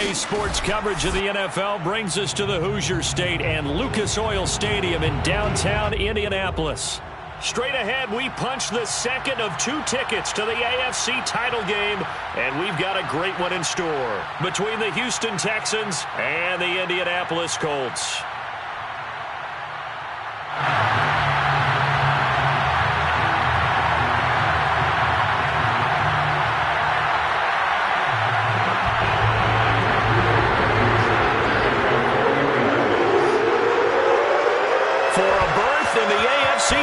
Today's sports coverage of the NFL brings us to the Hoosier State and Lucas Oil Stadium in downtown Indianapolis. Straight ahead, we punch the second of 2 tickets to the AFC title game, and we've got a great one in store between the Houston Texans and the Indianapolis Colts.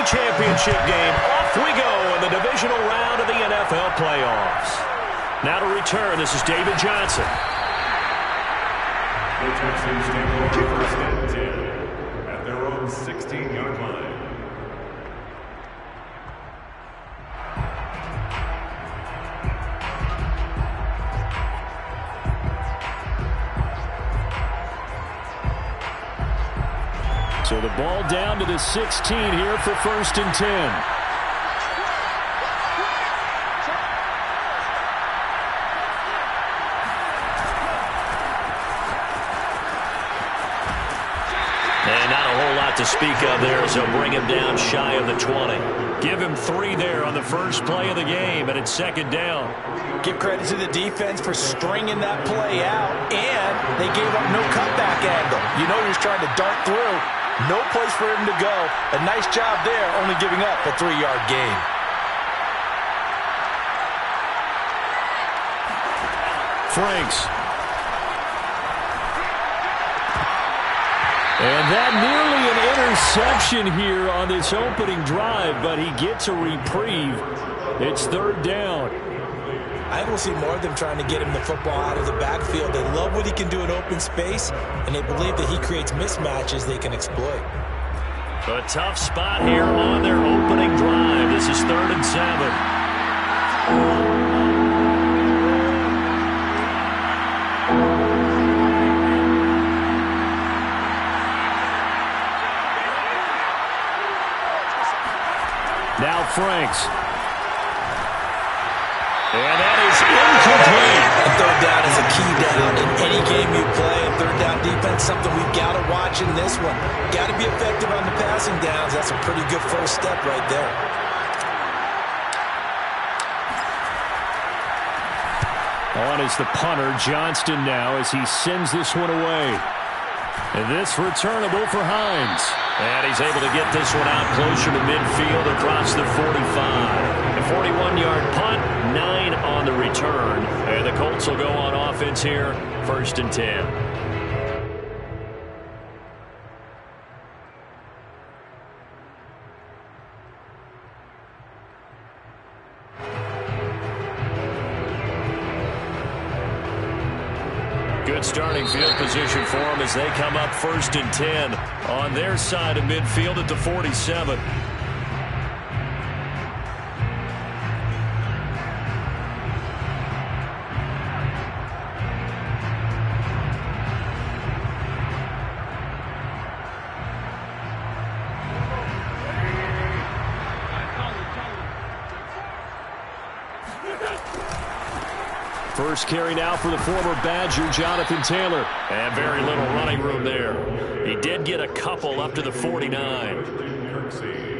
Championship game. Off we go in the divisional round of the NFL playoffs. Now to return, this is David Johnson. The Texans take over first and 10 at their own 16-yard line. So the ball down to the 16 here for first and 10. And not a whole lot to speak of there, so bring him down shy of the 20. Give him 3 there on the first play of the game, and it's second down. Give credit to the defense for stringing that play out, and they gave up no cutback angle. You know he was trying to dart through. No place for him to go. A nice job there, only giving up a 3-yard gain. Franks. And that nearly an interception here on this opening drive, but he gets a reprieve. It's third down. I will see more of them trying to get him the football out of the backfield. They love what he can do in open space, and they believe that he creates mismatches they can exploit. A tough spot here on their opening drive. This is 3rd and 7. Now Franks. And that is incomplete. And third down is a key down in any game you play. And third down defense, something we've got to watch in this one. Got to be effective on the passing downs. That's a pretty good first step right there. On is the punter, Johnston now, as he sends this one away. And this returnable for Hines. And he's able to get this one out closer to midfield across the 45. A 41-yard punt, 9 on the return. And the Colts will go on offense here, 1st and 10. Good starting field position for them as they come up 1st and 10 on their side of midfield at the 47. First carry now for the former Badger, Jonathan Taylor. And very little running room there. He did get a couple up to the 49.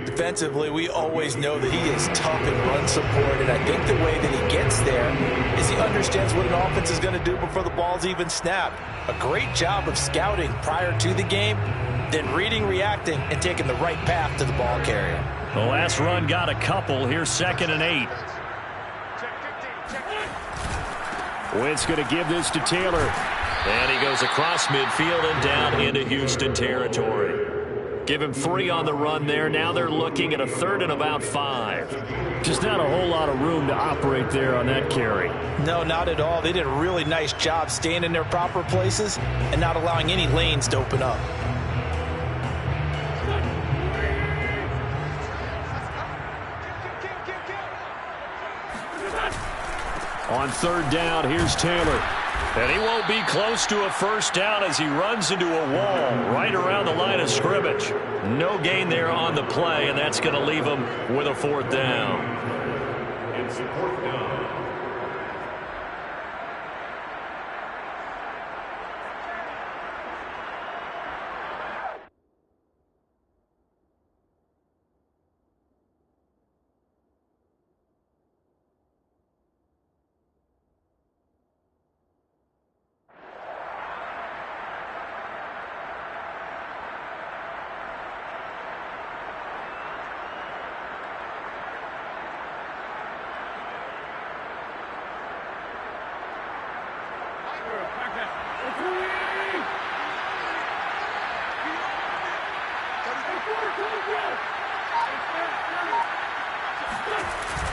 Defensively, we always know that he is tough and run support, and I think the way that he gets there is he understands what an offense is going to do before the ball's even snapped. A great job of scouting prior to the game, then reading, reacting, and taking the right path to the ball carrier. The last run got a couple. Here's 2nd and 8. Wentz going to give this to Taylor. And he goes across midfield and down into Houston territory. Give him 3 on the run there. Now they're looking at a 3rd and about 5. Just not a whole lot of room to operate there on that carry. No, not at all. They did a really nice job staying in their proper places and not allowing any lanes to open up. On 3rd down, here's Taylor. And he won't be close to a first down as he runs into a wall right around the line of scrimmage. No gain there on the play, and that's going to leave him with a 4th down. It's a 4th down.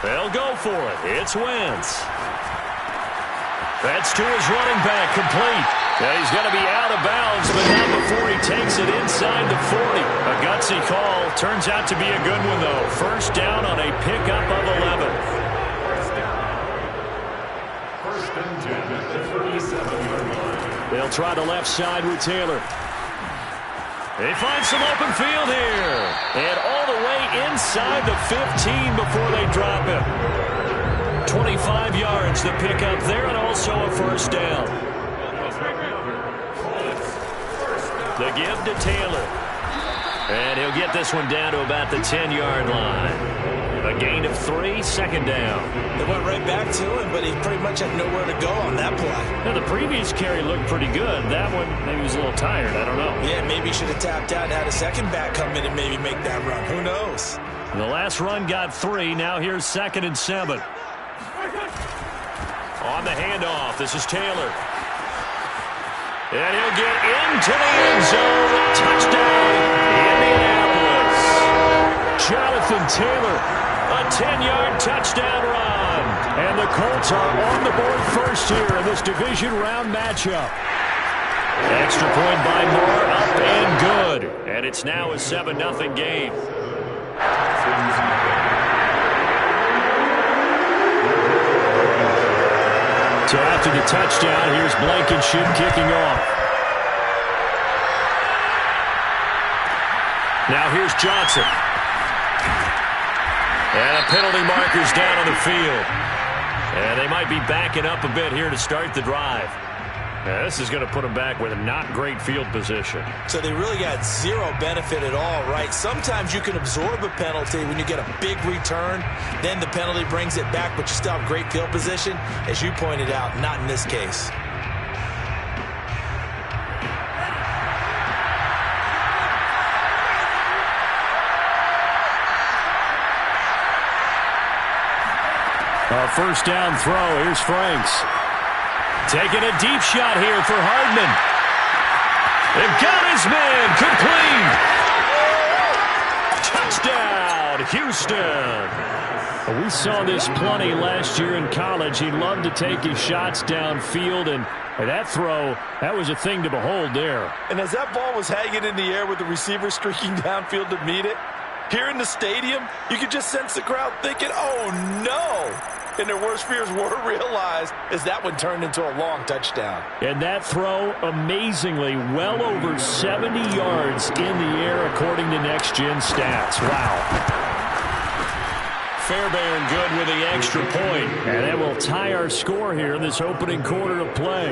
They'll go for it. It's Wentz. That's to his running back, complete. Yeah, he's going to be out of bounds, but not before he takes it inside the 40. A gutsy call. Turns out to be a good one, though. First down on a pickup of 11. First and 10 at the 37-yard line. They'll try the left side with Taylor. They find some open field here. And all the way inside the 15 before they drop him. 25 yards the pickup there, and also a first down. The give to Taylor. And he'll get this one down to about the 10-yard line. A gain of 3, second down. They went right back to him, but he pretty much had nowhere to go on that play. Now, the previous carry looked pretty good. That one, maybe he was a little tired. I don't know. Yeah, maybe he should have tapped out and had a second back come in and maybe make that run. Who knows? The last run got 3. Now here's 2nd and 7. On the handoff, this is Taylor. And he'll get into the end zone. Touchdown, Indianapolis. Jonathan Taylor, a 10-yard touchdown run. And the Colts are on the board first here in this division round matchup. Extra point by Moore, up and good. And it's now a 7-0 game. So after the touchdown, here's Blankenship kicking off. Now here's Johnson. And a penalty marker's down on the field. And they might be backing up a bit here to start the drive. Now, this is going to put them back with a not great field position. So they really got zero benefit at all, right? Sometimes you can absorb a penalty when you get a big return. Then the penalty brings it back, but you still have great field position. As you pointed out, not in this case. A first down throw. Here's Franks. Taking a deep shot here for Hardman. They've got his man complete. Touchdown, Houston. We saw this plenty last year in college. He loved to take his shots downfield, and that throw, that was a thing to behold there. And as that ball was hanging in the air with the receiver streaking downfield to meet it, here in the stadium, you could just sense the crowd thinking, oh, no. And their worst fears were realized as that one turned into a long touchdown. And that throw, amazingly, well over 70 yards in the air, according to Next Gen Stats. Wow. Fairbairn good with the extra point. And that will tie our score here in this opening quarter of play.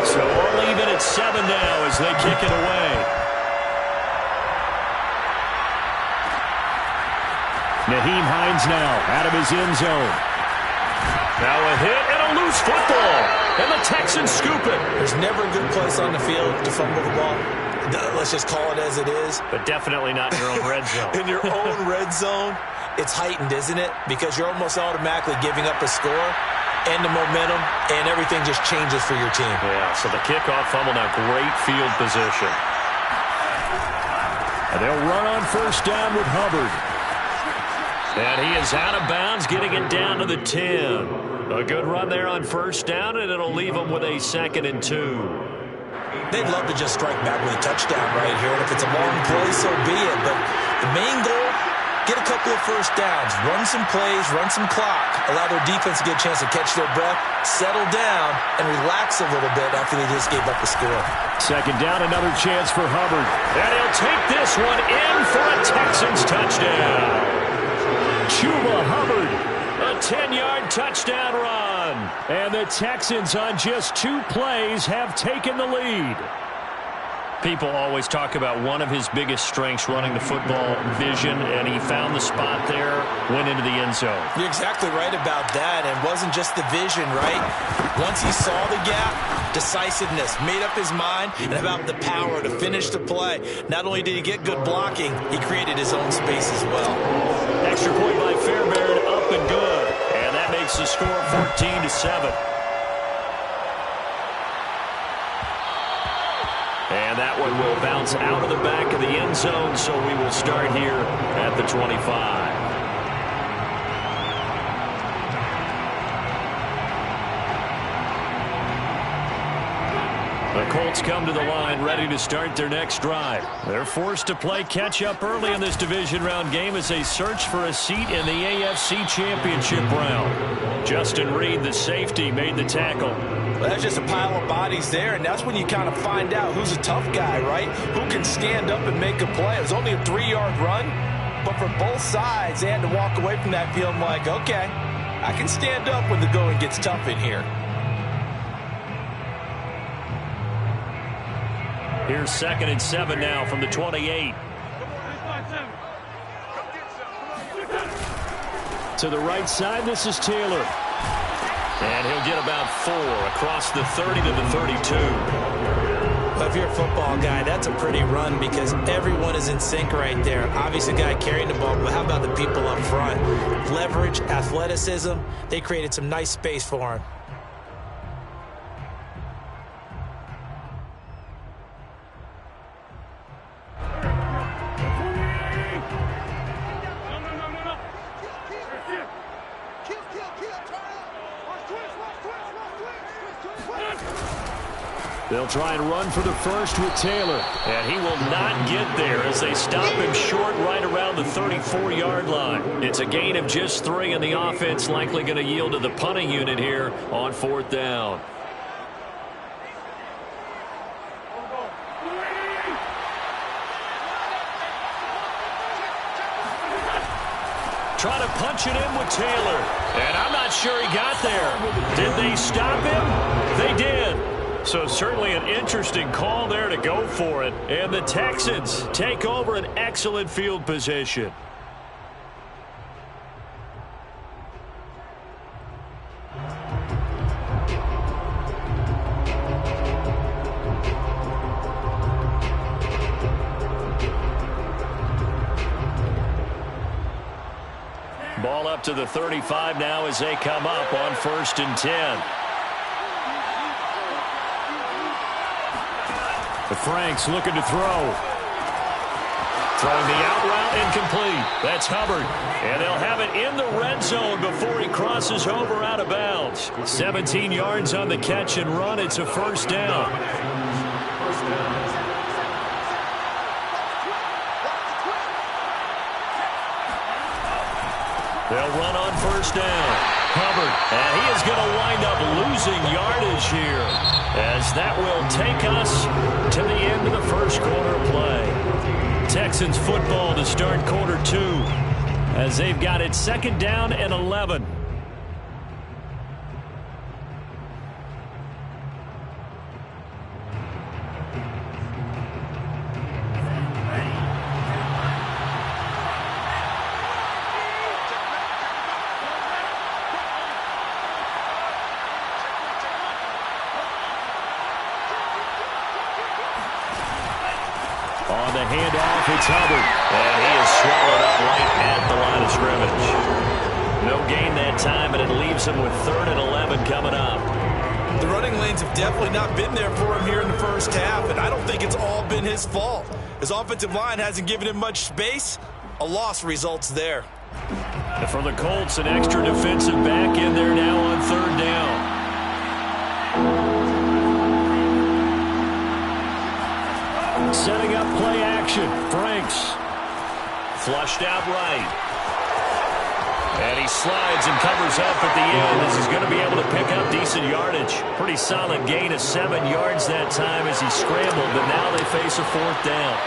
So all even at 7 now as they kick it away. Nyheim Hines now out of his end zone. Now a hit and a loose football. And the Texans scoop it. There's never a good place on the field to fumble the ball. Let's just call it as it is. But definitely not in your own red zone. In your own red zone, it's heightened, isn't it? Because you're almost automatically giving up a score and the momentum, and everything just changes for your team. Yeah, so the kickoff fumble, now great field position. And they'll run on first down with Hubbard. And he is out of bounds, getting it down to the 10. A good run there on first down, and it'll leave them with a 2nd and 2. They'd love to just strike back with a touchdown right here, and if it's a long play, so be it. But the main goal, get a couple of first downs, run some plays, run some clock, allow their defense to get a chance to catch their breath, settle down, and relax a little bit after they just gave up the score. 2nd down, another chance for Hubbard. And he'll take this one in for a Texans touchdown. Chuba Hubbard, a 10-yard touchdown run. And the Texans on just 2 plays have taken the lead. People always talk about one of his biggest strengths running the football, vision, and he found the spot there, went into the end zone. You're exactly right about that, and it wasn't just the vision, right? Once he saw the gap, decisiveness, made up his mind, and about the power to finish the play. Not only did he get good blocking, he created his own space as well. Extra point by Fairbairn, up and good, and that makes the score 14-7. And that one will bounce out of the back of the end zone, so we will start here at the 25. The Colts come to the line ready to start their next drive. They're forced to play catch-up early in this division round game as they search for a seat in the AFC Championship round. Justin Reed, the safety, made the tackle. Well, that's just a pile of bodies there, and that's when you kind of find out who's a tough guy, right? Who can stand up and make a play. It was only a 3-yard run, but for both sides, they had to walk away from that feeling like, okay, I can stand up when the going gets tough in here. Here's 2nd and 7 now from the 28. To the right side, this is Taylor. And he'll get about 4 across the 30 to the 32. Well, if you're a football guy, that's a pretty run because everyone is in sync right there. Obviously, the guy carrying the ball, but how about the people up front? Leverage, athleticism, they created some nice space for him. They'll try and run for the first with Taylor. And he will not get there as they stop him short right around the 34-yard line. It's a gain of just 3, and the offense likely going to yield to the punting unit here on 4th down. Try to punch it in with Taylor. And I'm not sure he got there. Did they stop him? They did. So certainly an interesting call there to go for it. And the Texans take over an excellent field position. Ball up to the 35 now as they come up on 1st and 10. The Franks looking to throw. Throwing the out route incomplete. That's Hubbard. And they'll have it in the red zone before he crosses over out of bounds. 17 yards on the catch and run. It's a 1st down. They'll run on 1st down. Hubbard, and he is going to wind up losing yardage here as that will take us to the end of the first quarter of play. Texans football to start quarter 2 as they've got it 2nd down and 11. On the handoff, it's Hubbard. And he is swallowed up right at the line of scrimmage. No gain that time, and it leaves him with 3rd and 11 coming up. The running lanes have definitely not been there for him here in the first half, and I don't think it's all been his fault. His offensive line hasn't given him much space. A loss results there. And for the Colts, an extra defensive back in there now on 3rd down. Setting up play action. Franks. Flushed out right. And he slides and covers up at the end as he's going to be able to pick up decent yardage. Pretty solid gain of 7 yards that time as he scrambled, but now they face a 4th down.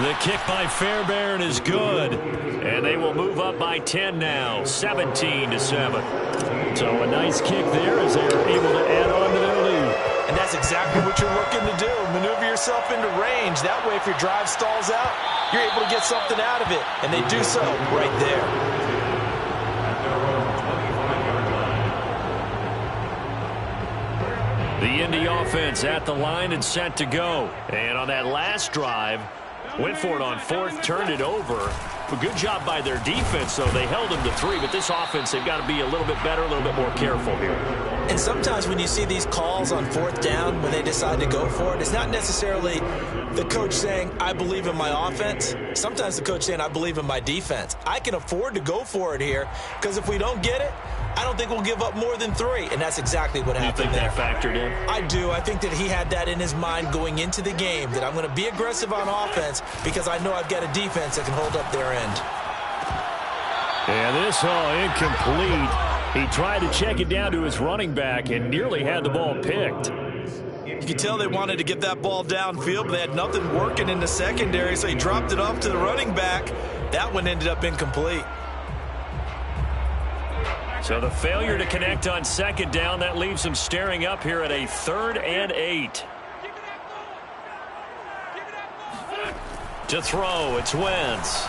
The kick by Fairbairn is good. And they will move up by 10 now, 17-7. So a nice kick there as they are able to add on to their lead. And that's exactly what you're looking to do. Maneuver yourself into range. That way, if your drive stalls out, you're able to get something out of it. And they do so right there. The Indy offense at the line and set to go. And on that last drive, went for it on 4th, turned it over. A good job by their defense, though. They held them to 3, but this offense, they've got to be a little bit better, a little bit more careful here. And sometimes when you see these calls on 4th down, when they decide to go for it, it's not necessarily the coach saying, I believe in my offense. Sometimes the coach saying, I believe in my defense. I can afford to go for it here because if we don't get it, I don't think we'll give up more than 3, and that's exactly what happened there. You think that factored in? I do. I think that he had that in his mind going into the game, that I'm going to be aggressive on offense because I know I've got a defense that can hold up their end. And this incomplete. He tried to check it down to his running back and nearly had the ball picked. You could tell they wanted to get that ball downfield, but they had nothing working in the secondary, so he dropped it off to the running back. That one ended up incomplete. So the failure to connect on 2nd down, that leaves them staring up here at a 3rd and 8. To throw, it's Wentz.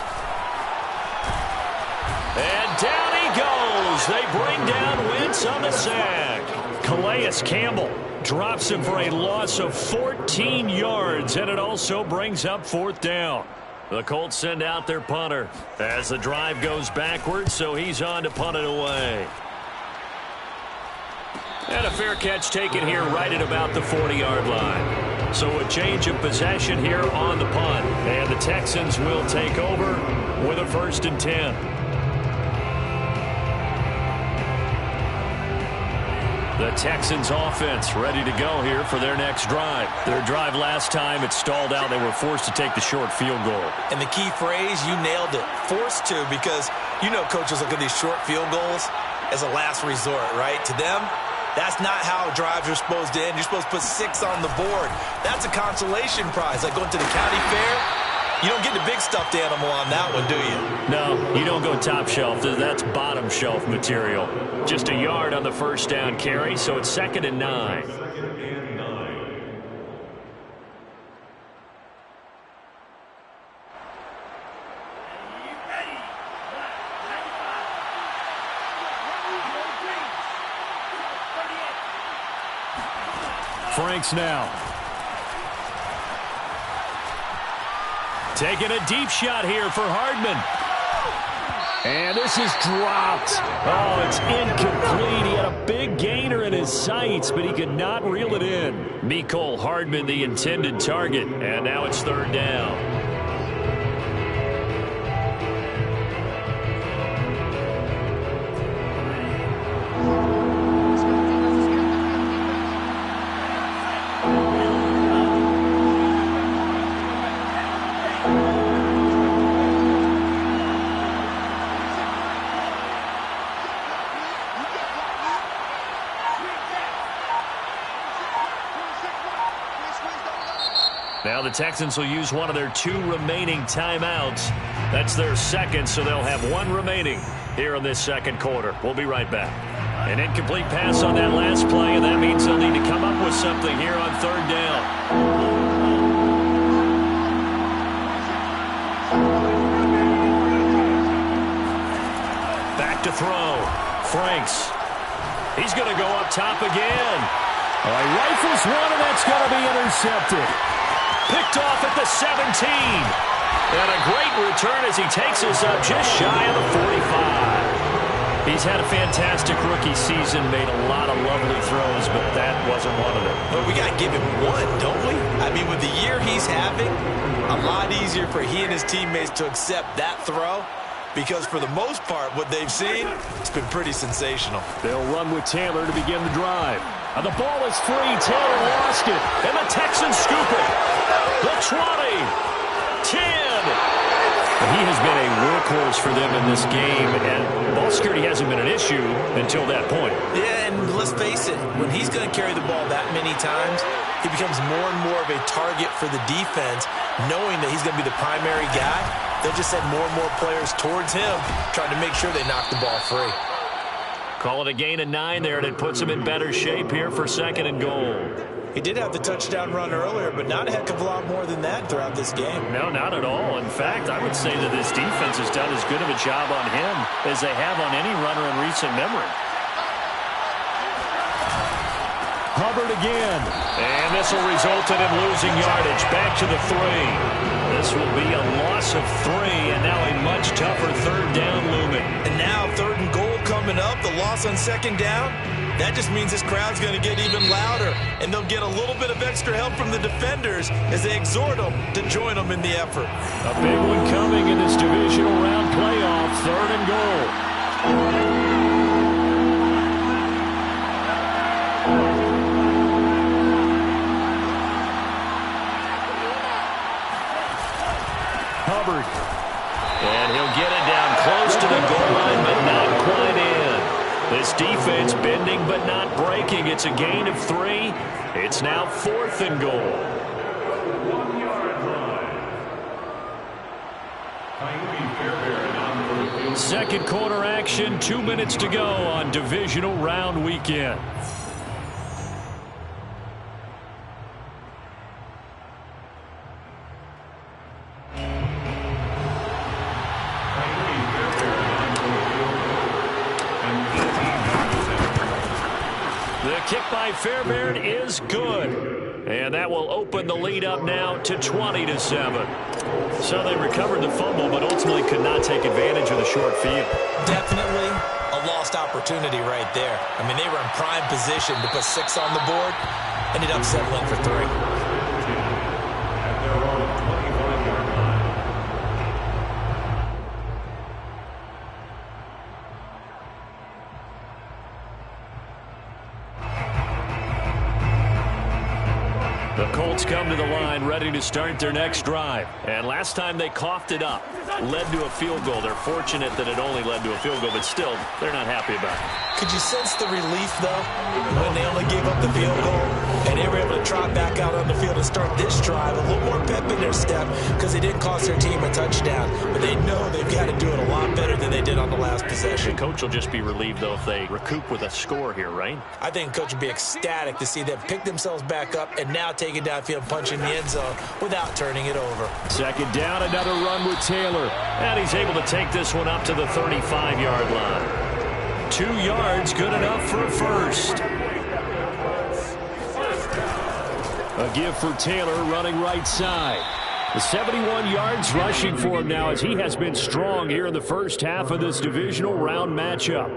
And down he goes. They bring down Wentz on the sack. Calais Campbell drops him for a loss of 14 yards, and it also brings up 4th down. The Colts send out their punter as the drive goes backwards, so he's on to punt it away. And a fair catch taken here right at about the 40-yard line. So a change of possession here on the punt. And the Texans will take over with a 1st and 10. The Texans offense ready to go here for their next drive. Their drive last time, it stalled out. They were forced to take the short field goal. And the key phrase, you nailed it, forced to, because you know coaches look at these short field goals as a last resort, right? To them, that's not how drives are supposed to end. You're supposed to put 6 on the board. That's a consolation prize, like going to the county fair. You don't get the big stuffed animal on that one, do you? No, you don't go top shelf. That's bottom shelf material. Just a yard on the 1st down carry, so it's 2nd and 9. Franks now. Taking a deep shot here for Hardman. And this is dropped. Oh, it's incomplete. He had a big gainer in his sights, but he could not reel it in. Mecole Hardman, the intended target. And now it's 3rd down. Now the Texans will use one of their 2 remaining timeouts. That's their 2nd, so they'll have 1 remaining here in this 2nd quarter. We'll be right back. An incomplete pass on that last play, and that means they'll need to come up with something here on 3rd down. Back to throw. Franks. He's going to go up top again. Rifles one, and that's going to be intercepted. Picked off at the 17. And a great return as he takes us up just shy of the 45. He's had a fantastic rookie season, made a lot of lovely throws, but that wasn't one of them. Well, we got to give him one, don't we? I mean, with the year he's having, a lot easier for he and his teammates to accept that throw, because for the most part, what they've seen, it's been pretty sensational. They'll run with Taylor to begin the drive. And the ball is free. Taylor lost it. And the Texans scoop it. The 20. 10. He has been a workhorse for them in this game, and ball security hasn't been an issue until that point. Yeah, and let's face it, when he's going to carry the ball that many times, he becomes more and more of a target for the defense, knowing that he's going to be the primary guy. They'll just send more and more players towards him, trying to make sure they knock the ball free. Call it a gain of 9 there, and it puts him in better shape here for 2nd and goal. He did have the touchdown run earlier, but not a heck of a lot more than that throughout this game. No, not at all. In fact, I would say that this defense has done as good of a job on him as they have on any runner in recent memory. Hubbard again. And this will result in him losing yardage. Back to the 3. This will be a loss of 3, and now a much tougher third down looming. And now 3rd and goal coming up, the loss on 2nd down. That just means this crowd's going to get even louder, and they'll get a little bit of extra help from the defenders as they exhort them to join them in the effort. A big one coming in this divisional round playoff, 3rd and goal. Hubbard. And he'll get it down close to the goal line, but not quite in. This defense bending but not breaking. It's a gain of 3. It's now 4th and goal. 1-yard line. Second quarter action, 2 minutes to go on divisional round weekend. Kick by Fairbairn is good. And that will open the lead up now to 20-7. So they recovered the fumble, but ultimately could not take advantage of the short field. Definitely a lost opportunity right there. I mean, they were in prime position to put 6 on the board. Ended up settling for 3. At their own 25-yard line. The Colts come to the line ready to start their next drive. And last time they coughed it up, led to a field goal. They're fortunate that it only led to a field goal, but still, they're not happy about it. Could you sense the relief, though, when they only gave up the field goal and they were able to trot back out on the field and start this drive? A little more pep in their step because they didn't cost their team a touchdown. But they know they've got to do it a lot better than they did on the last possession. The coach will just be relieved, though, if they recoup with a score here, right? I think the coach would be ecstatic to see them pick themselves back up and now take it downfield, punching the end zone without turning it over. Second down, another run with Taylor. And he's able to take this one up to the 35-yard line. 2 yards, good enough for a first. A give for Taylor running right side. The 71 yards rushing for him now as he has been strong here in the first half of this divisional round matchup.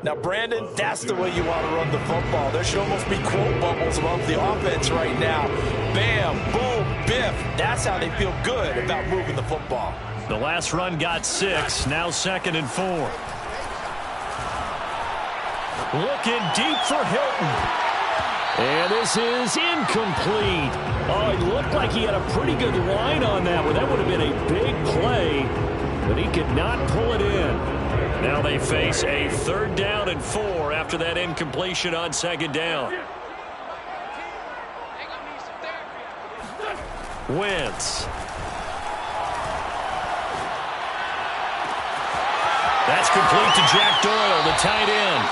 Now, Brandon, that's the way you want to run the football. There should almost be quote bubbles above the offense right now. Bam, boom, biff. That's how they feel good about moving the football. The last run got 6, now 2nd and 4. Looking deep for Hilton. And this is incomplete. Oh, it looked like he had a pretty good line on that one. That would have been a big play, but he could not pull it in. Now they face a 3rd down and 4 after that incompletion on 2nd down. Wentz. That's complete to Jack Doyle, the tight end.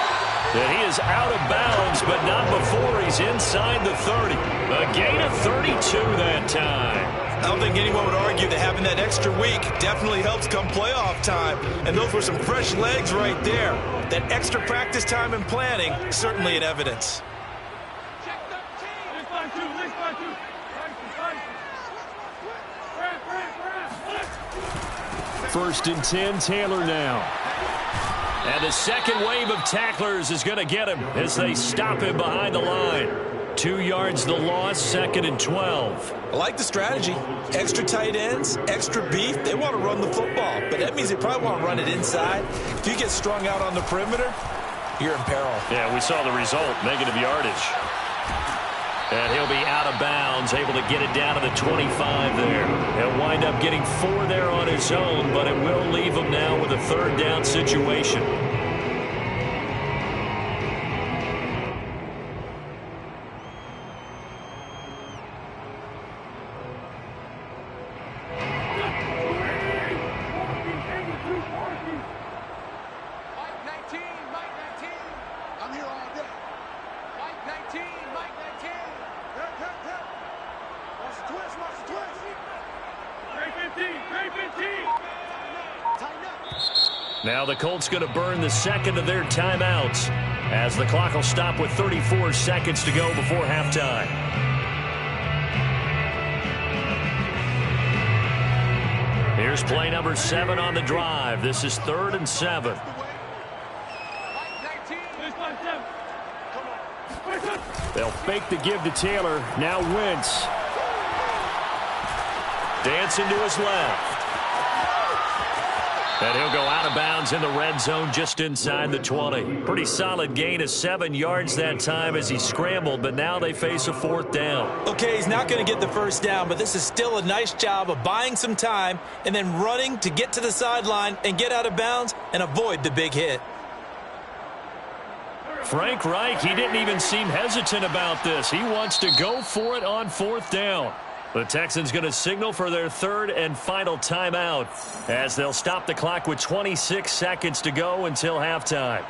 And he is out of bounds, but not before he's inside the 30. A gain of 32 that time. I don't think anyone would argue that having that extra week definitely helps come playoff time. And those were some fresh legs right there. That extra practice time and planning, certainly in evidence. First and 10, Taylor now. And the second wave of tacklers is going to get him as they stop him behind the line. 2 yards the loss, 2nd and 12. I like the strategy. Extra tight ends, extra beef. They want to run the football, but that means they probably want to run it inside. If you get strung out on the perimeter, you're in peril. Yeah, we saw the result, negative yardage. And he'll be out of bounds, able to get it down to the 25 there. He'll wind up getting 4 there on his own, but it will leave him now with a 3rd down situation. Now the Colts going to burn the second of their timeouts. as the clock will stop with 34 seconds to go before halftime. Here's play number 7 on the drive. This is 3rd and 7. They'll fake the give to Taylor. Now Wentz. Dancing to his left. And he'll go out of bounds in the red zone just inside the 20. Pretty solid gain of 7 yards that time as he scrambled, but now they face a 4th down. Okay, he's not going to get the first down, but this is still a nice job of buying some time and then running to get to the sideline and get out of bounds and avoid the big hit. Frank Reich, he didn't even seem hesitant about this. He wants to go for it on 4th down. The Texans going to signal for their 3rd and final timeout as they'll stop the clock with 26 seconds to go until halftime.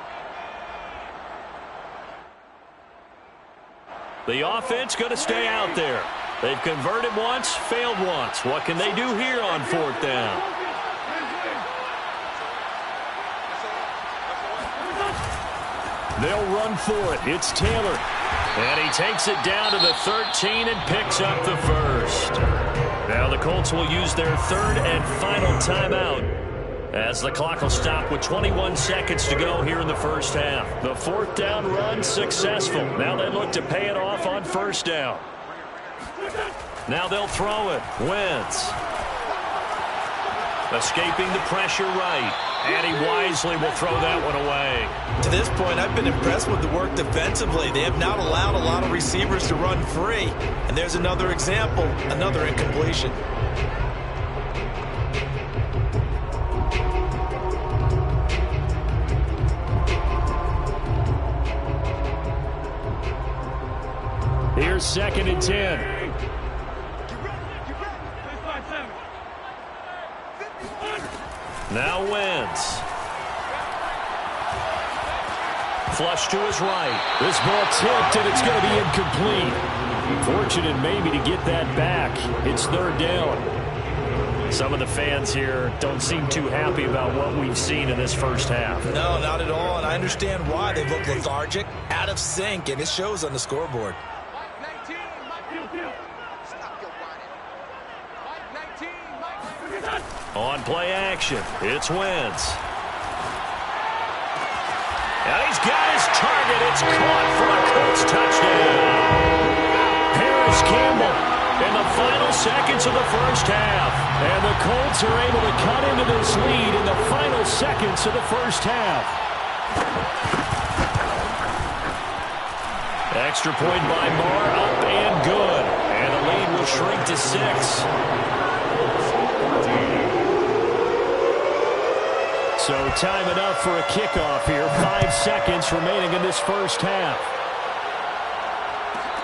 The offense going to stay out there. They've converted once, failed once. What can they do here on 4th down? They'll run for it. It's Taylor. And he takes it down to the 13 and picks up the first. Now the Colts will use their 3rd and final timeout as the clock will stop with 21 seconds to go here in the first half. The 4th down run successful. Now they look to pay it off on 1st down. Now they'll throw it. Wentz. Escaping the pressure right. And he wisely will throw that one away. To this point, I've been impressed with the work defensively. They have not allowed a lot of receivers to run free. And there's another example, another incompletion. Here's 2nd and 10. Now Wentz. Flush to his right. This ball tipped, and it's going to be incomplete. Fortunate maybe to get that back. It's 3rd down. Some of the fans here don't seem too happy about what we've seen in this first half. No, not at all, and I understand why. They look lethargic, out of sync, and it shows on the scoreboard. On play action, it's Wentz. And he's got his target. It's caught for a Colts touchdown. Paris Campbell in the final seconds of the first half. And the Colts are able to cut into this lead in the final seconds of the first half. Extra point by Marr, up and good. And the lead will shrink to 6. So time enough for a kickoff here. 5 seconds remaining in this first half.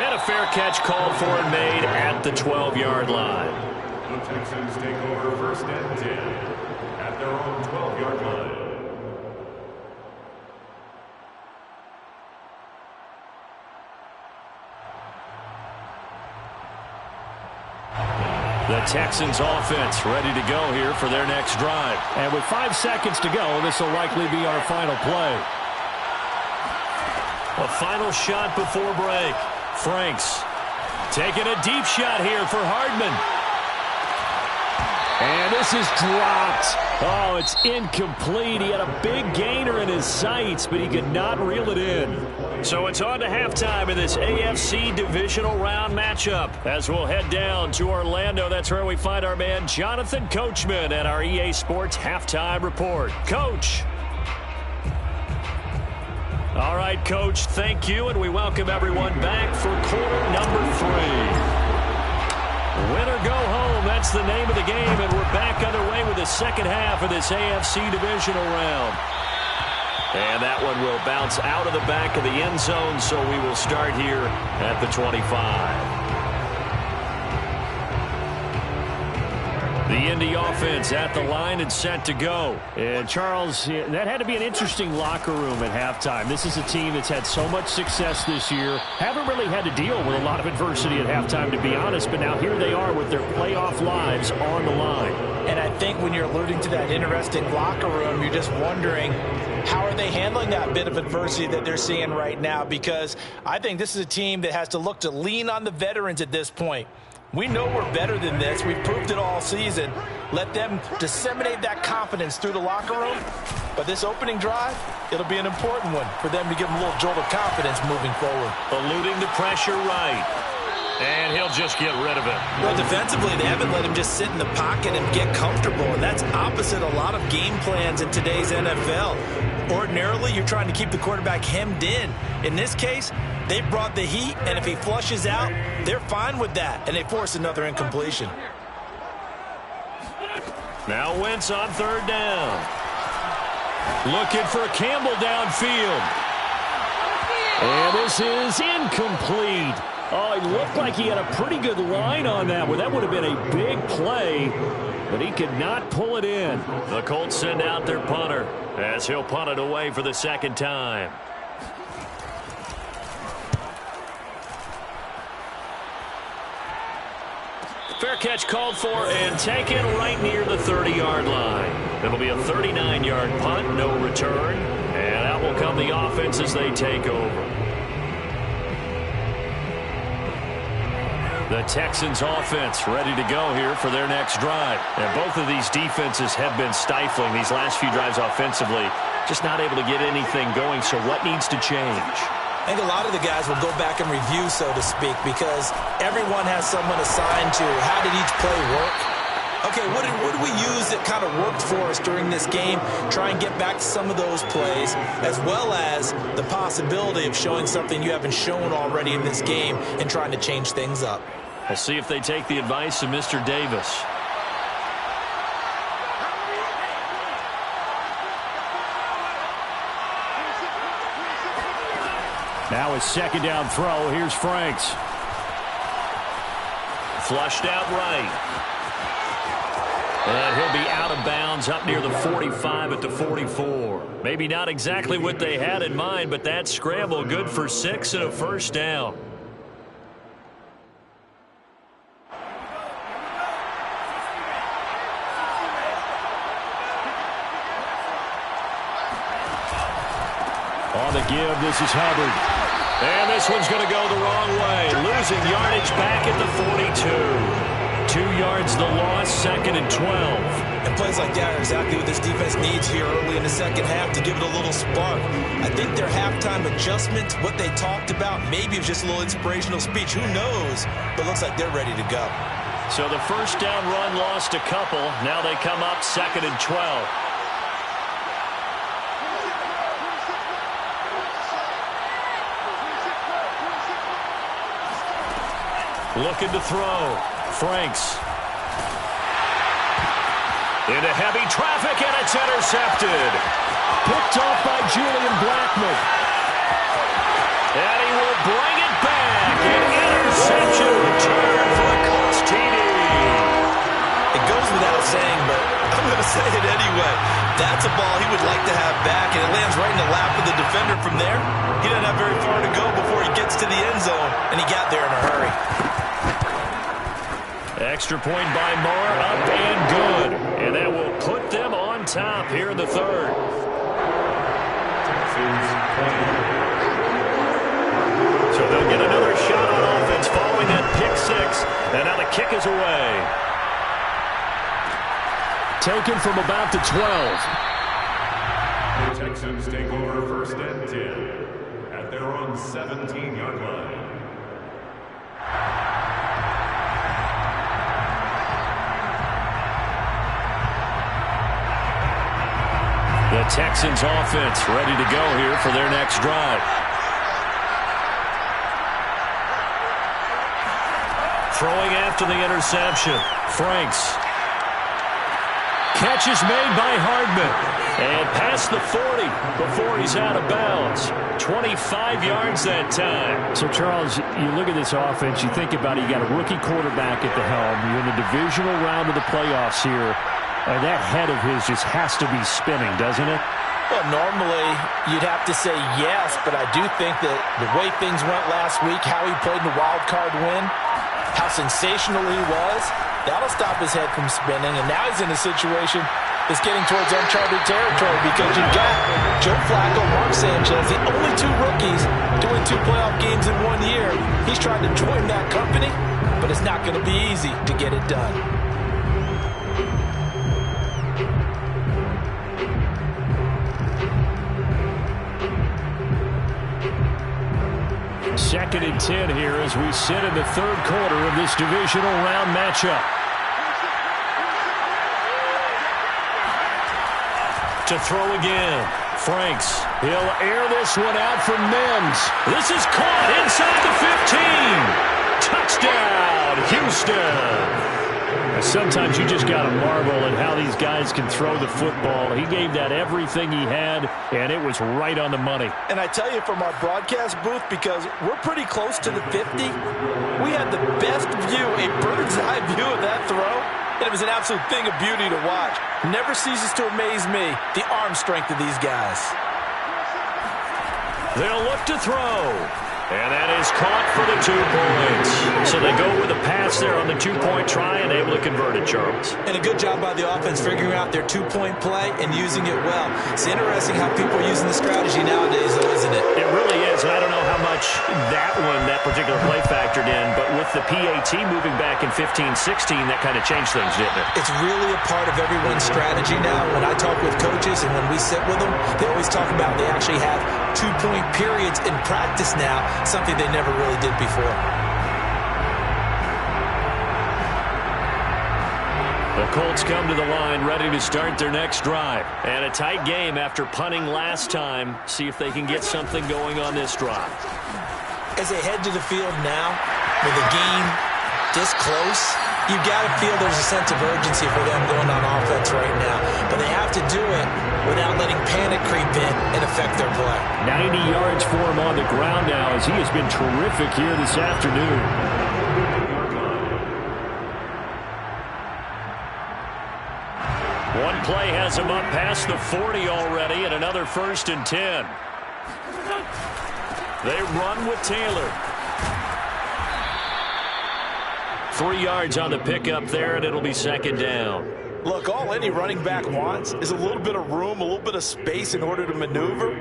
And a fair catch called for and made at the 12-yard line. The Texans take over 1st and 10 at their own 12-yard line. The Texans offense ready to go here for their next drive. And with 5 seconds to go, this will likely be our final play. A final shot before break. Franks taking a deep shot here for Hardman. And this is dropped. Oh, it's incomplete. He had a big gainer in his sights, but he could not reel it in. So it's on to halftime in this AFC divisional round matchup as we'll head down to Orlando. That's where we find our man Jonathan Coachman at our EA Sports Halftime Report. Coach. All right, Coach, thank you, and we welcome everyone back for quarter number 3. Win or go home, that's the name of the game, and we're back underway with the second half of this AFC divisional round. And that one will bounce out of the back of the end zone, so we will start here at the 25. The Indy offense at the line and set to go. And Charles, that had to be an interesting locker room at halftime. This is a team that's had so much success this year. Haven't really had to deal with a lot of adversity at halftime, to be honest. But now here they are with their playoff lives on the line. And I think when you're alluding to that interesting locker room, you're just wondering how are they handling that bit of adversity that they're seeing right now? Because I think this is a team that has to look to lean on the veterans at this point. We know we're better than this. We've proved it all season. Let them disseminate that confidence through the locker room. But this opening drive, it'll be an important one for them to give them a little jolt of confidence moving forward. Eluding the pressure right. And he'll just get rid of it. Well, defensively, they haven't let him just sit in the pocket and get comfortable. And that's opposite a lot of game plans in today's NFL. Ordinarily, you're trying to keep the quarterback hemmed in. In this case, they brought the heat, and if he flushes out, they're fine with that, and they force another incompletion. Now Wentz on third down. Looking for Campbell downfield. And this is incomplete. Oh, it looked like he had a pretty good line on that one. That would have been a big play, but he could not pull it in. The Colts send out their punter as he'll punt it away for the second time. Fair catch called for and taken right near the 30-yard line. It'll be a 39-yard punt, no return. And out will come the offense as they take over. The Texans offense ready to go here for their next drive. And both of these defenses have been stifling these last few drives offensively. Just not able to get anything going, so what needs to change? I think a lot of the guys will go back and review, so to speak, because everyone has someone assigned to how did each play work. Okay, what did we use that kind of worked for us during this game? Try and get back to some of those plays, as well as the possibility of showing something you haven't shown already in this game and trying to change things up. We'll see if they take the advice of Mr. Davis. Now his second down throw. Here's Franks. Flushed out right. And he'll be out of bounds up near the 45 at the 44. Maybe not exactly what they had in mind, but that scramble good for 6 and a first down. On the give, this is Hubbard. And this one's going to go the wrong way. Losing yardage back at the 42. 2 yards the loss, 2nd and 12. And plays like that are exactly what this defense needs here early in the second half to give it a little spark. I think their halftime adjustments, what they talked about, maybe it was just a little inspirational speech. Who knows? But looks like they're ready to go. So the first down run lost a couple. Now they come up 2nd and 12. Looking to throw. Franks. Into heavy traffic, and it's intercepted. Picked off by Julian Blackmon. And he will bring it back. An interception return for the Colts TD. It goes without saying, but I'm going to say it anyway. That's a ball he would like to have back, and it lands right in the lap of the defender from there. He doesn't have very far to go before he gets to the end zone, and he got there in a hurry. Extra point by Moore, up and good. And that will put them on top here in the third. So they'll get another shot on offense following that pick six. And now the kick is away. Taken from about the 12. The Texans take over 1st and 10 at their own 17-yard line. The Texans offense ready to go here for their next drive. Throwing after the interception. Franks. Catch is made by Hardman. And past the 40 before he's out of bounds. 25 yards that time. So, Charles, you look at this offense, you think about it, you got a rookie quarterback at the helm. You're in the divisional round of the playoffs here. And that head of his just has to be spinning, doesn't it? Well, normally you'd have to say yes, but I do think that the way things went last week, how he played in the wild card win, how sensational he was, that'll stop his head from spinning. And now he's in a situation is getting towards uncharted territory because you've got Joe Flacco, Mark Sanchez, the only two rookies doing 2 playoff games in 1 year. He's trying to join that company, but it's not going to be easy to get it done. Second and 10 here as we sit in the third quarter of this divisional round matchup. To throw again. Franks. He'll air this one out from Mims. This is caught inside the 15. Touchdown, Houston. Sometimes you just got to marvel at how these guys can throw the football. He gave that everything he had, and it was right on the money. And I tell you, from our broadcast booth, because we're pretty close to the 50, we had the best view, a bird's-eye view of that throw. And it was an absolute thing of beauty to watch. Never ceases to amaze me, the arm strength of these guys. They'll look to throw. And that is caught for the 2 points. So they go with a pass there on the 2-point try and able to convert it, Charles. And a good job by the offense figuring out their 2-point play and using it well. It's interesting how people are using the strategy nowadays, though, isn't it? It really is. And I don't know how much that particular play factored in. But with the PAT moving back in 15-16, that kind of changed things, didn't it? It's really a part of everyone's strategy now. When I talk with coaches and when we sit with them, they always talk about they actually have 2-point periods in practice now, something they never really did before. The Colts come to the line ready to start their next drive. And a tight game after punting last time. See if they can get something going on this drive. As they head to the field now, with the game this close, you've got to feel there's a sense of urgency for them going on offense right now. But they have to do it without letting panic creep in and affect their play. 90 yards for him on the ground now as he has been terrific here this afternoon. One play has him up past the 40 already and another 1st and 10. They run with Taylor. 3 yards on the pickup there, and it'll be 2nd down. Look, all any running back wants is a little bit of room, a little bit of space in order to maneuver.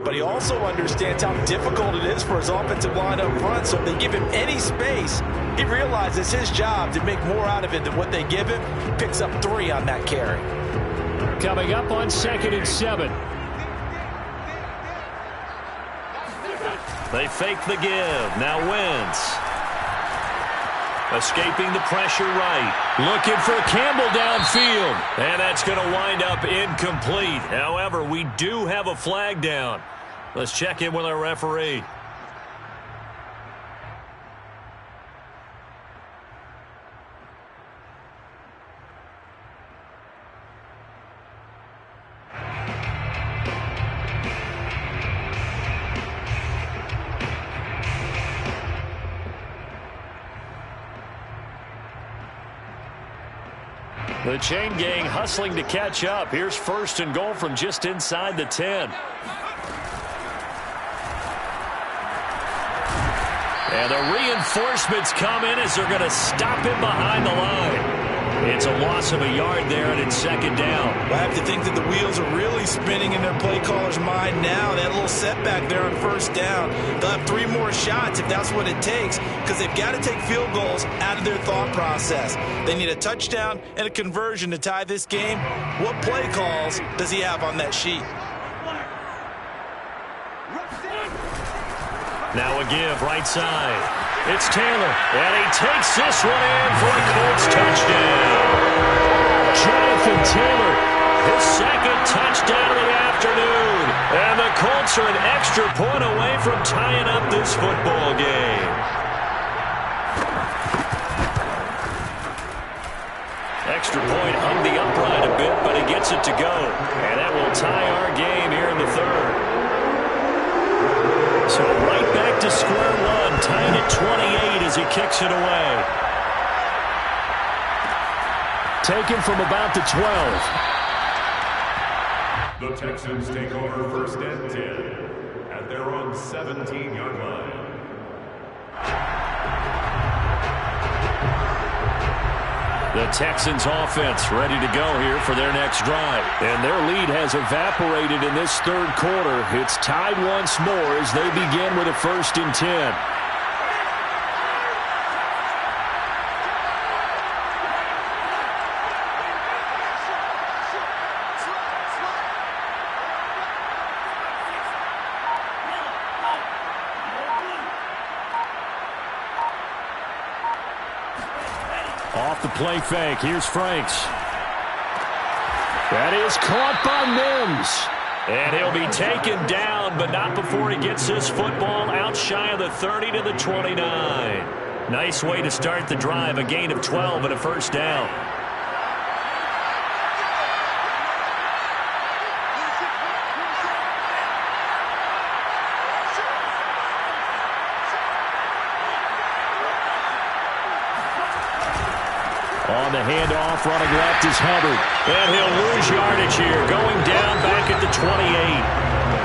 But he also understands how difficult it is for his offensive line up front. So if they give him any space, he realizes his job to make more out of it than what they give him. Picks up 3 on that carry. Coming up on 2nd and 7. They fake the give. Now Wentz. Escaping the pressure right. Looking for Campbell downfield. And that's going to wind up incomplete. However, we do have a flag down. Let's check in with our referee. The chain gang hustling to catch up. Here's 1st and goal from just inside the 10. And the reinforcements come in as they're going to stop him behind the line. It's a loss of a yard there, and it's 2nd down. I have to think that the wheels are really spinning in their play caller's mind now. That little setback there on 1st down. They'll have 3 more shots if that's what it takes, because they've got to take field goals out of their thought process. They need a touchdown and a conversion to tie this game. What play calls does he have on that sheet? Now a give right side. It's Taylor, and he takes this one in for a Colts touchdown. Jonathan Taylor, his 2nd touchdown of the afternoon. And the Colts are an extra point away from tying up this football game. Extra point hung the upright a bit, but he gets it to go. And that will tie our game here in the 3rd. So right back to square one, tied at 28 as he kicks it away. Taken from about the 12. The Texans take over 1st and 10 at their own 17-yard line. The Texans offense ready to go here for their next drive. And their lead has evaporated in this third quarter. It's tied once more as they begin with a 1st and 10. Off the play fake. Here's Franks. That is caught by Mims. And he'll be taken down, but not before he gets his football out shy of the 30 to the 29. Nice way to start the drive. A gain of 12 and a 1st down. On the handoff, running left is Hubbard. And he'll lose yardage here, going down back at the 28.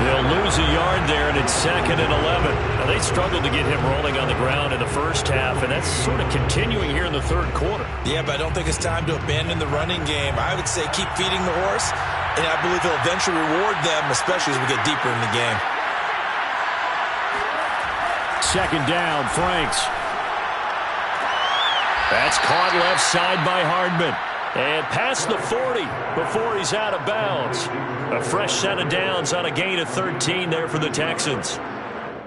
They'll lose a yard there, and it's 2nd and 11. Now, they struggled to get him rolling on the ground in the first half, and that's sort of continuing here in the third quarter. Yeah, but I don't think it's time to abandon the running game. I would say keep feeding the horse, and I believe he'll eventually reward them, especially as we get deeper in the game. 2nd down, Franks. That's caught left side by Hardman. And past the 40 before he's out of bounds. A fresh set of downs on a gain of 13 there for the Texans.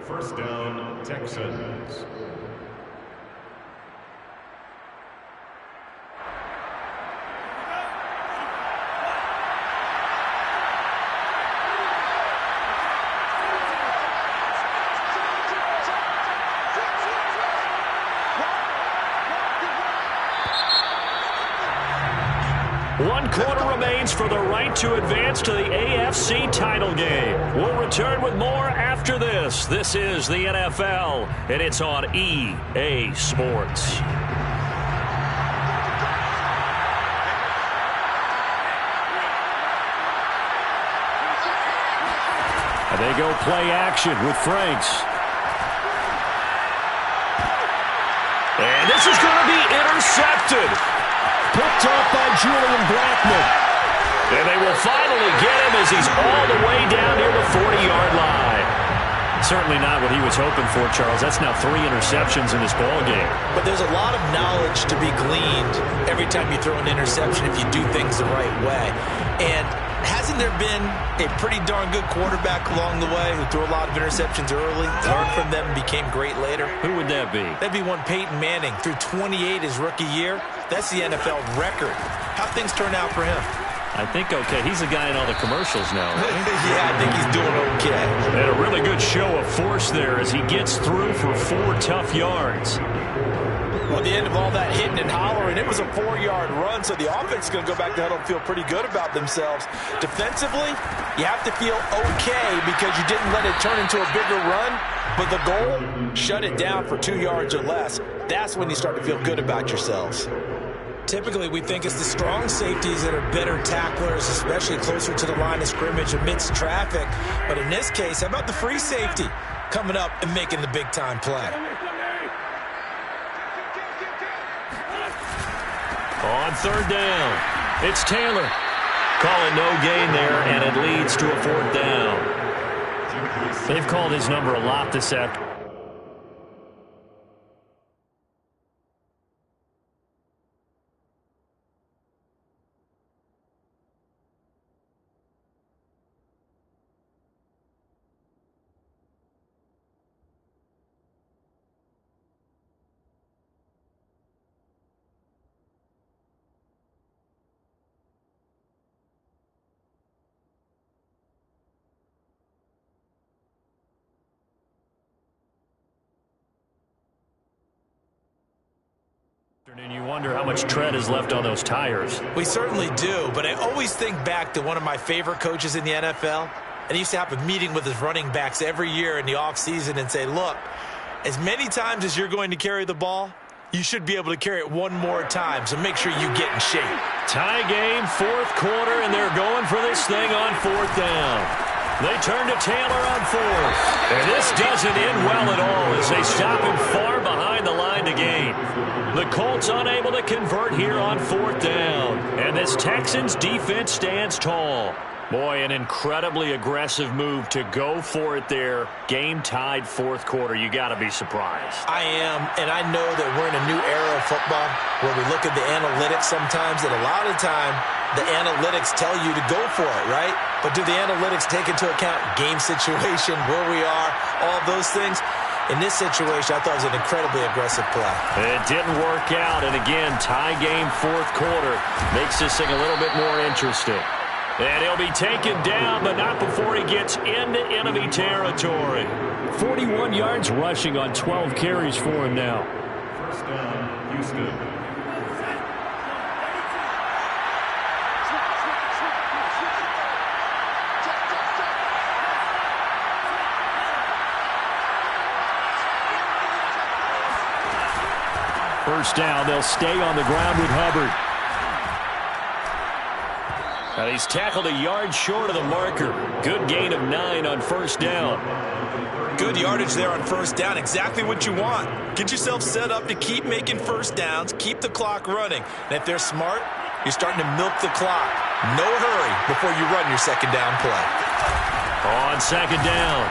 1st down, Texans. One quarter remains for the right to advance to the AFC title game. We'll return with more after this. This is the NFL, and it's on EA Sports. And they go play action with Franks. And this is going to be intercepted. Picked up by Julian Blackmon. And they will finally get him as he's all the way down near the 40-yard line. Certainly not what he was hoping for, Charles. That's now 3 interceptions in this ball game. But there's a lot of knowledge to be gleaned every time you throw an interception if you do things the right way. And hasn't there been a pretty darn good quarterback along the way who threw a lot of interceptions early, learned from them, and became great later? Who would that be? That'd be one Peyton Manning. Threw 28 his rookie year. That's the NFL record. How'd things turn out for him? I think okay. He's a guy in all the commercials now, right? Yeah, I think he's doing okay. And a really good show of force there as he gets through for 4 tough yards. Well, at the end of all that hitting and hollering, it was a 4-yard run, so the offense is going to go back to huddle and feel pretty good about themselves. Defensively, you have to feel okay because you didn't let it turn into a bigger run, but the goal, shut it down for 2 yards or less. That's when you start to feel good about yourselves. Typically, we think it's the strong safeties that are better tacklers, especially closer to the line of scrimmage amidst traffic. But in this case, how about the free safety coming up and making the big-time play? On 3rd down, it's Taylor. Call it no gain there, and it leads to a 4th down. They've called his number a lot this afternoon. And you wonder how much tread is left on those tires. We certainly do, but I always think back to one of my favorite coaches in the NFL, and he used to have a meeting with his running backs every year in the offseason and say, look, as many times as you're going to carry the ball, you should be able to carry it one more time, so make sure you get in shape. Tie game, 4th quarter, and they're going for this thing on 4th down. They turn to Taylor on 4th. And this doesn't end well at all as they stop him far behind the line inside the game. The Colts unable to convert here on 4th down. And this Texans defense stands tall. Boy, an incredibly aggressive move to go for it there. Game tied 4th quarter. You got to be surprised. I am, and I know that we're in a new era of football where we look at the analytics sometimes, and a lot of the time the analytics tell you to go for it, right? But do the analytics take into account game situation, where we are, all those things? In this situation, I thought it was an incredibly aggressive play. It didn't work out, and again, tie game 4th quarter makes this thing a little bit more interesting. And he'll be taken down, but not before he gets into enemy territory. 41 yards rushing on 12 carries for him now. First down, Houston. First down, they'll stay on the ground with Hubbard. And he's tackled a yard short of the marker. Good gain of 9 on 1st down. Good yardage there on 1st down. Exactly what you want. Get yourself set up to keep making 1st downs, keep the clock running. And if they're smart, you're starting to milk the clock. No hurry before you run your 2nd down play. On 2nd down,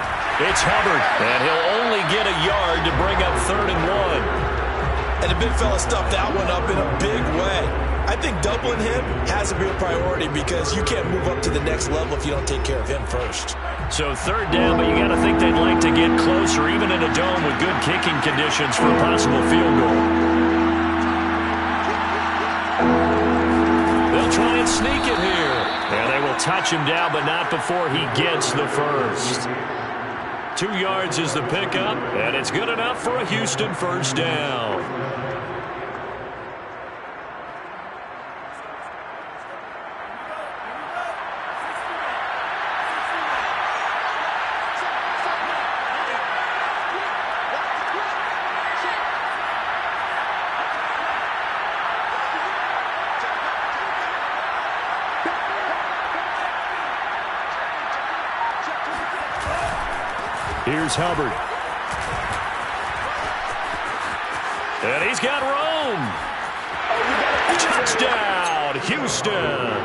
it's Hubbard. And he'll only get a yard to bring up 3rd and 1. And the big fella stuffed that one up in a big way. I think doubling him has to be a priority because you can't move up to the next level if you don't take care of him first. So 3rd down, but you got to think they'd like to get closer, even in a dome with good kicking conditions for a possible field goal. They'll try and sneak it here. And they will touch him down, but not before he gets the first. 2 yards is the pickup, and it's good enough for a Houston 1st down. Here's Hubbard. And he's got Rome. Touchdown, Houston.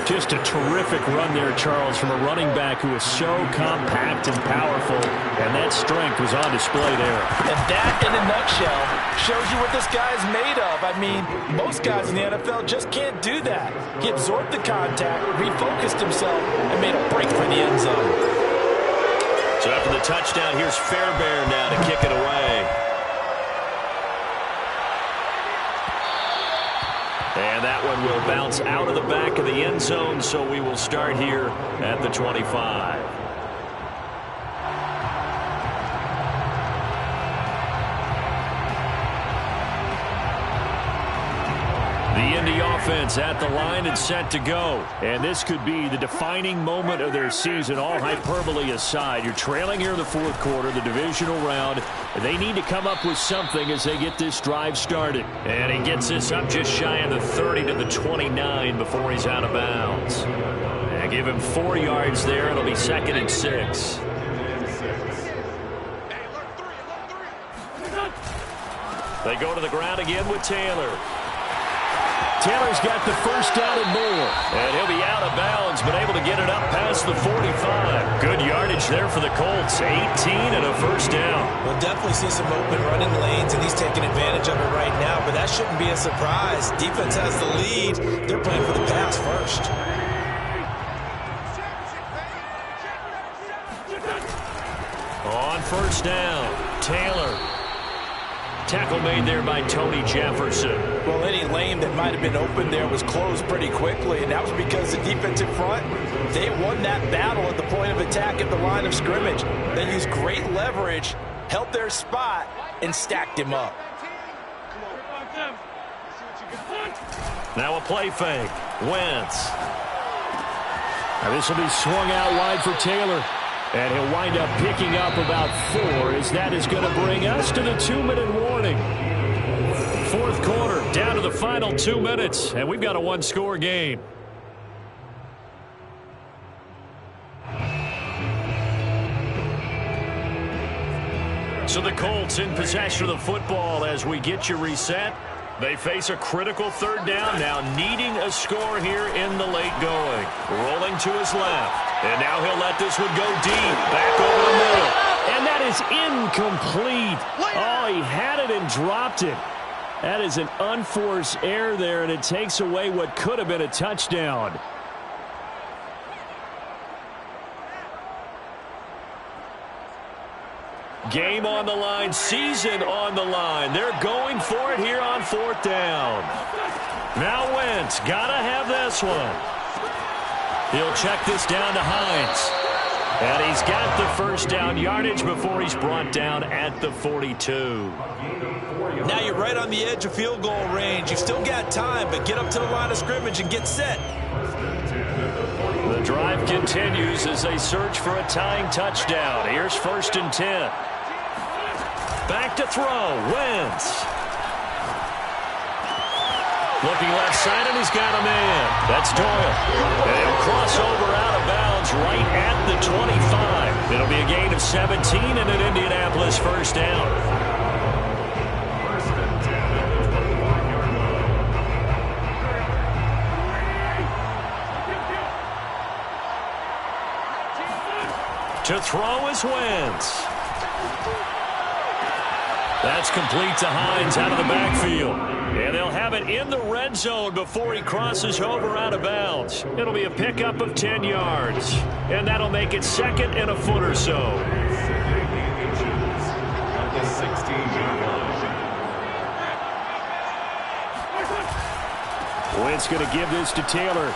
Just a terrific run there, Charles, from a running back who is so compact and powerful, and that strength was on display there. And that, in a nutshell, shows you what this guy is made of. I mean, most guys in the NFL just can't do that. He absorbed the contact, refocused himself, and made a break for the end zone. So after the touchdown, here's Fairbairn now to kick it away. And that one will bounce out of the back of the end zone, so we will start here at the 25. The Indy offense at the line and set to go. And this could be the defining moment of their season, all hyperbole aside. You're trailing here in the 4th quarter, the divisional round. They need to come up with something as they get this drive started. And he gets this up just shy of the 30 to the 29 before he's out of bounds. And give him 4 yards there. It'll be 2nd and 6. They go to the ground again with Taylor. Taylor's got the first down and more. And he'll be out of bounds, but able to get it up past the 45. Good yardage there for the Colts. 18 and a first down. We'll definitely see some open running lanes, and he's taking advantage of it right now, but that shouldn't be a surprise. Defense has the lead. They're playing for the pass first. On first down, Taylor. Tackle made there by Tony Jefferson. Well, any lane that might have been open there was closed pretty quickly, and that was because the defense in front, they won that battle at the point of attack at the line of scrimmage. They used great leverage, held their spot, and stacked him up. Now a play fake. Wentz. Now this will be swung out wide for Taylor. And he'll wind up picking up about 4 as that is going to bring us to the 2-minute warning. 4th quarter, down to the final 2 minutes, and we've got a 1-score game. So the Colts in possession of the football as we get you reset. They face a critical third down now, needing a score here in the late going. Rolling to his left. And now he'll let this one go deep. Back over the middle. And that is incomplete. Oh, he had it and dropped it. That is an unforced error there, and it takes away what could have been a touchdown. Game on the line, season on the line. They're going for it here on fourth down. Now Wentz, gotta have this one. He'll check this down to Hines. And he's got the first down yardage before he's brought down at the 42. Now you're right on the edge of field goal range. You've still got time, but get up to the line of scrimmage and get set. The drive continues as they search for a tying touchdown. Here's 1st and 10. Back to throw. Wentz. Looking left side, and he's got a man. That's Doyle. And he'll cross over out of bounds right at the 25. It'll be a gain of 17 and an Indianapolis first down. To throw is Wentz. That's complete to Hines out of the backfield. And they'll have it in the red zone before he crosses over out of bounds. It'll be a pickup of 10 yards. And that'll make it 2nd and a foot or so. Wentz going to give this to Taylor.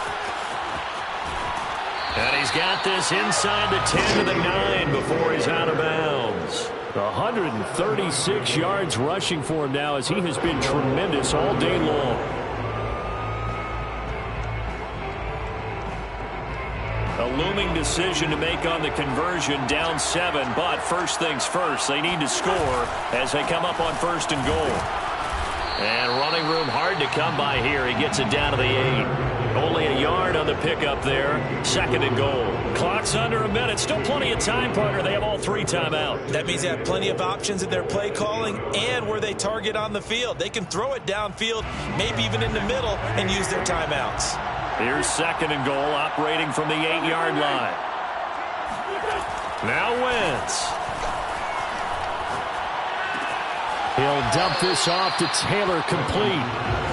And he's got this inside the 10 to the 9 before he's out of bounds. 136 yards rushing for him now as he has been tremendous all day long. A looming decision to make on the conversion, down 7, but first things first, they need to score as they come up on 1st and goal. And running room hard to come by here. He gets it down to the 8. Only a yard on the pickup there. 2nd and goal. Clock's under a minute. Still plenty of time, partner. They have all 3 timeout. That means they have plenty of options in their play calling and where they target on the field. They can throw it downfield, maybe even in the middle, and use their timeouts. Here's 2nd and goal, operating from the 8-yard line. Now Wentz. He'll dump this off to Taylor, complete.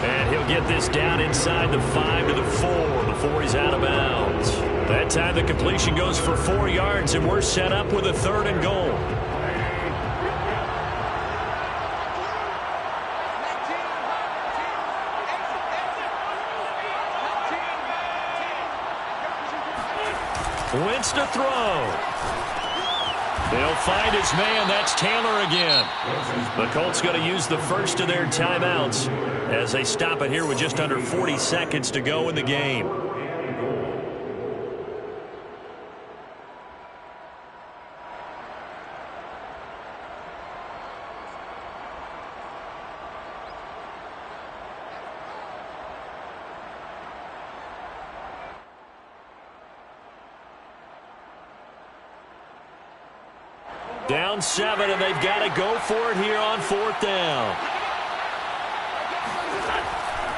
And he'll get this down inside the 5 to the 4 before he's out of bounds. That time the completion goes for 4 yards, and we're set up with a 3rd and goal. Wentz to throw. They'll find his man. That's Taylor again. The Colts going to use the first of their timeouts as they stop it here with just under 40 seconds to go in the game. Down 7, and they've got to go for it here on 4th down.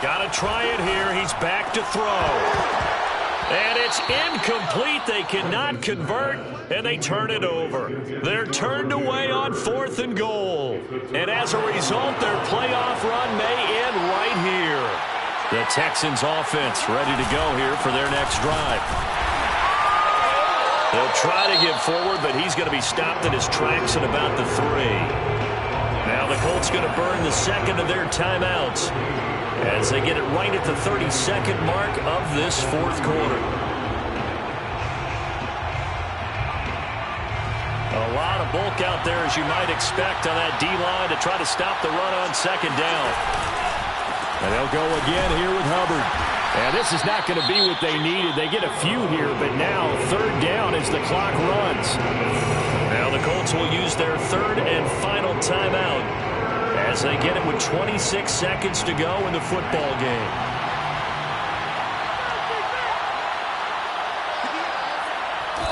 Got to try it here. He's back to throw. And it's incomplete. They cannot convert, and they turn it over. They're turned away on 4th and goal. And as a result, their playoff run may end right here. The Texans offense ready to go here for their next drive. They'll try to get forward, but he's going to be stopped in his tracks at about the 3. Now the Colts going to burn the 2nd of their timeouts as they get it right at the 32nd mark of this 4th quarter. A lot of bulk out there, as you might expect, on that D-line to try to stop the run on 2nd down. And they'll go again here with Hubbard. And this is not going to be what they needed. They get a few here, but now 3rd down as the clock runs. Now the Colts will use their 3rd and final timeout as they get it with 26 seconds to go in the football game.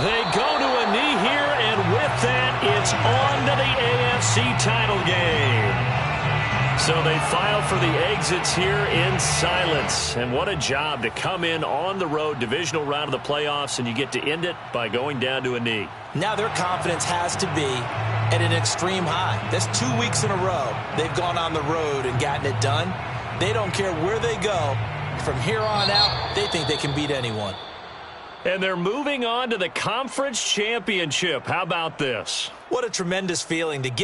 They go to a knee here, and with that, it's on to the AFC title game. So they file for the exits here in silence. And what a job to come in on the road, divisional round of the playoffs, and you get to end it by going down to a knee. Now their confidence has to be at an extreme high. That's 2 weeks in a row they've gone on the road and gotten it done. They don't care where they go. From here on out, they think they can beat anyone. And they're moving on to the conference championship. How about this? What a tremendous feeling to get